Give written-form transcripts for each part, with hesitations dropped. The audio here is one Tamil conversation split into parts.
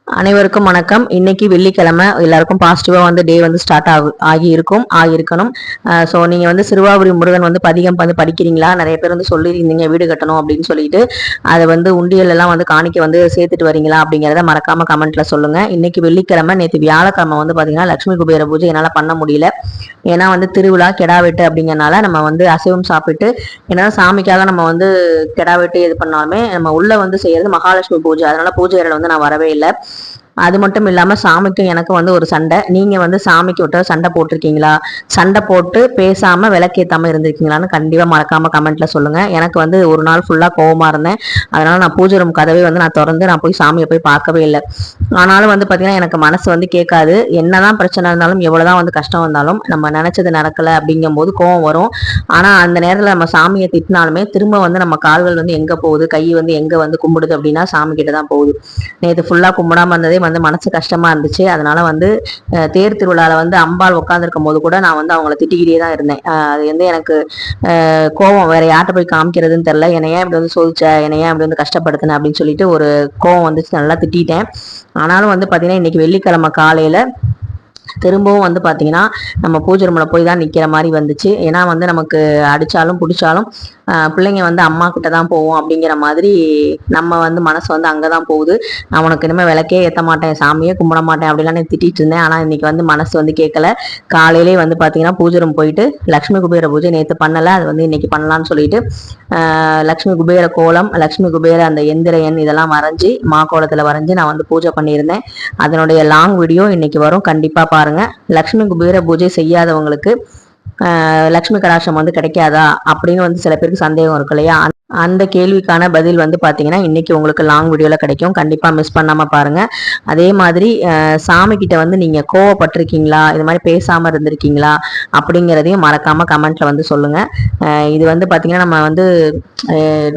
அனைவருக்கும் வணக்கம். இன்னைக்கு வெள்ளிக்கிழமை, எல்லாருக்கும் பாசிட்டிவா வந்து டே வந்து ஸ்டார்ட் ஆகியிருக்கணும். ஸோ நீங்க வந்து சிறுவாபுரி முருகன் வந்து பதிகம் வந்து படிக்கிறீங்களா? நிறைய பேர் வந்து சொல்லியிருந்தீங்க வீடு கட்டணும் அப்படின்னு சொல்லிட்டு. அதை வந்து உண்டியல் எல்லாம் வந்து காணிக்க வந்து சேர்த்துட்டு வரீங்களா அப்படிங்கிறத மறக்காம கமெண்ட்ல சொல்லுங்க. இன்னைக்கு வெள்ளிக்கிழமை, நேற்று வியாழக்கிழமை வந்து பாத்தீங்கன்னா லட்சுமி குபேர பூஜை என்னால பண்ண முடியல. ஏன்னா வந்து திருவிழா கெடா வெட்டு அப்படிங்கறனால நம்ம வந்து அசைவம் சாப்பிட்டு, ஏன்னா சாமிக்காக நம்ம வந்து கெடா வெட்டு எது பண்ணாலுமே நம்ம உள்ள வந்து செய்யறது மகாலட்சுமி பூஜை. அதனால பூஜை அறையில வந்து நான் வரவே இல்லை. அது மட்டும் இல்லாம சாமிக்கும் எனக்கு வந்து ஒரு சண்டை. நீங்க வந்து சாமிக்கு விட்ட சண்டை போட்டிருக்கீங்களா? சண்டை போட்டு பேசாம விளக்கேத்தாம இருந்திருக்கீங்களான்னு கண்டிப்பா மறக்காம கமெண்ட்ல சொல்லுங்க. எனக்கு வந்து ஒரு நாள் ஃபுல்லா கோவமா இருந்தேன். அதனால நான் பூஜை ரூம் கதவை வந்து நான் திறந்து நான் போய் சாமியை போய் பார்க்கவே இல்லை. ஆனாலும் வந்து பாத்தீங்கன்னா எனக்கு மனசு வந்து கேட்காது. என்னதான் பிரச்சனை இருந்தாலும், எவ்வளவுதான் வந்து கஷ்டம் வந்தாலும், நம்ம நினைச்சது நடக்கல அப்படிங்கும் போது கோவம் வரும். ஆனா அந்த நேரத்துல நம்ம சாமியை திட்டினாலுமே திரும்ப வந்து நம்ம கால்கள் வந்து எங்க போகுது, கை வந்து எங்க வந்து கும்பிடுது அப்படின்னா சாமி கிட்ட தான் போகுது. நேற்று ஃபுல்லா கும்பிடாம இருந்ததே வந்து மனசு கஷ்டமா இருந்துச்சு. அதனால வந்து தேர் திருவிழால வந்து அம்பாள் உட்காந்துருக்கும் போது கூட நான் வந்து அவங்கள திட்டிக்கிட்டே தான் இருந்தேன். அது வந்து எனக்கு கோவம் வேற யார்கிட்ட போய் காமிக்கிறதுன்னு தெரியல. என்னையா இப்படி வந்து சோதிச்ச, என்னையா இப்படி வந்து கஷ்டப்படுத்தின அப்படின்னு சொல்லிட்டு ஒரு கோவம் வந்துச்சு. நல்லா திட்டிட்டேன். ஆனாலும் வந்து பாத்தீங்கன்னா இன்னைக்கு வெள்ளிக்கிழமை காலையில திரும்பவும் வந்து பாத்தீங்கன்னா நம்ம பூஜை ரூம்ல போய் தான் நிக்கிற மாதிரி வந்துச்சு. ஏன்னா வந்து நமக்கு அடிச்சாலும் பிடிச்சாலும் பிள்ளைங்க வந்து அம்மா கிட்ட தான் போவோம் அப்படிங்கிற மாதிரி நம்ம வந்து மனசு வந்து அங்கதான் போகுது. நான் உனக்கு இனிமேல் விளக்கே ஏற்ற மாட்டேன், சாமியே கும்பிட மாட்டேன் அப்படிலாம் திட்டிட்டு இருந்தேன். ஆனா இன்னைக்கு வந்து மனசு வந்து கேட்கல. காலையிலே வந்து பாத்தீங்கன்னா பூஜை ரூம் போயிட்டு லட்சுமி குபேர பூஜை நேற்று பண்ணல, அது வந்து இன்னைக்கு பண்ணலாம்னு சொல்லிட்டு லட்சுமி குபேர கோலம், லட்சுமி குபேர அந்த எந்திர எண் இதெல்லாம் வரைஞ்சி கோலத்துல வரைஞ்சி நான் வந்து பூஜை பண்ணியிருந்தேன். அதனுடைய லாங் வீடியோ இன்னைக்கு வரும், கண்டிப்பா பாருங்க. லட்சுமி குபேர பூஜை செய்யாதவங்களுக்கு லட்சுமி கடாட்சம் வந்து கிடைக்காதா அப்படின்னு வந்து சில பேருக்கு சந்தேகம் இருக்கு இல்லையா? அந்த கேள்விக்கான பதில் வந்து பாத்தீங்கன்னா இன்னைக்கு உங்களுக்கு லாங் வீடியோல கிடைக்கும். கண்டிப்பா மிஸ் பண்ணாம பாருங்க. அதே மாதிரி சாமி கிட்ட வந்து நீங்க கோவப்பட்டிருக்கீங்களா, இது மாதிரி பேசாம இருந்திருக்கீங்களா அப்படிங்கிறதையும் மறக்காம கமெண்ட்ல வந்து சொல்லுங்க. இது வந்து பாத்தீங்கன்னா நம்ம வந்து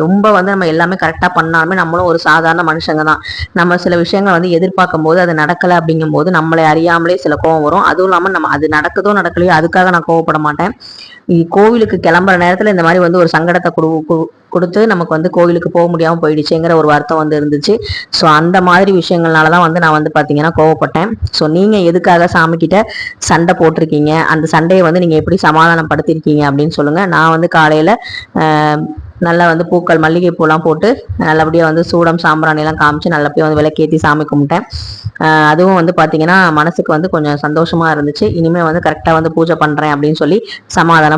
ரொம்ப வந்து நம்ம எல்லாமே கரெக்டா பண்ணாலுமே நம்மளும் ஒரு சாதாரண மனுஷங்க தான். நம்ம சில விஷயங்கள் வந்து எதிர்பார்க்கும் போது அது நடக்கல அப்படிங்கும் போது நம்மளை அறியாமலே சில கோவம் வரும். அதுவும் இல்லாம நம்ம அது நடக்குதோ நடக்கலையோ அதுக்காக நான் கோவப்பட மாட்டேன். கோவிலுக்கு கிளம்புற நேரத்துல இந்த மாதிரி வந்து ஒரு சங்கடத்தை கொடுத்து நமக்கு வந்து கோவிலுக்கு போக முடியாம போயிடுச்சுங்கிற ஒரு வருத்தம் வந்து இருந்துச்சு. ஸோ அந்த மாதிரி விஷயங்கள்னாலதான் வந்து நான் வந்து பாத்தீங்கன்னா கோவப்பட்டேன். ஸோ நீங்க எதுக்காக சாமி கிட்ட சண்டை போட்டிருக்கீங்க, அந்த சண்டையை வந்து நீங்க எப்படி சமாதானப்படுத்திருக்கீங்க அப்படின்னு சொல்லுங்க. நான் வந்து காலையில நல்லா வந்து பூக்கள் மல்லிகை பூலாம் போட்டு நல்லபடியாக வந்து சூடம் சாம்பிராணி எல்லாம் காமிச்சு நல்லபடியாக வந்து விளக்கேற்றி சாமி கும்பிட்டேன். அதுவும் வந்து பார்த்தீங்கன்னா மனசுக்கு வந்து கொஞ்சம் சந்தோஷமா இருந்துச்சு. இனிமேல் வந்து கரெக்டாக வந்து பூஜை பண்ணுறேன் அப்படின்னு சொல்லி சமாதானப்படுத்த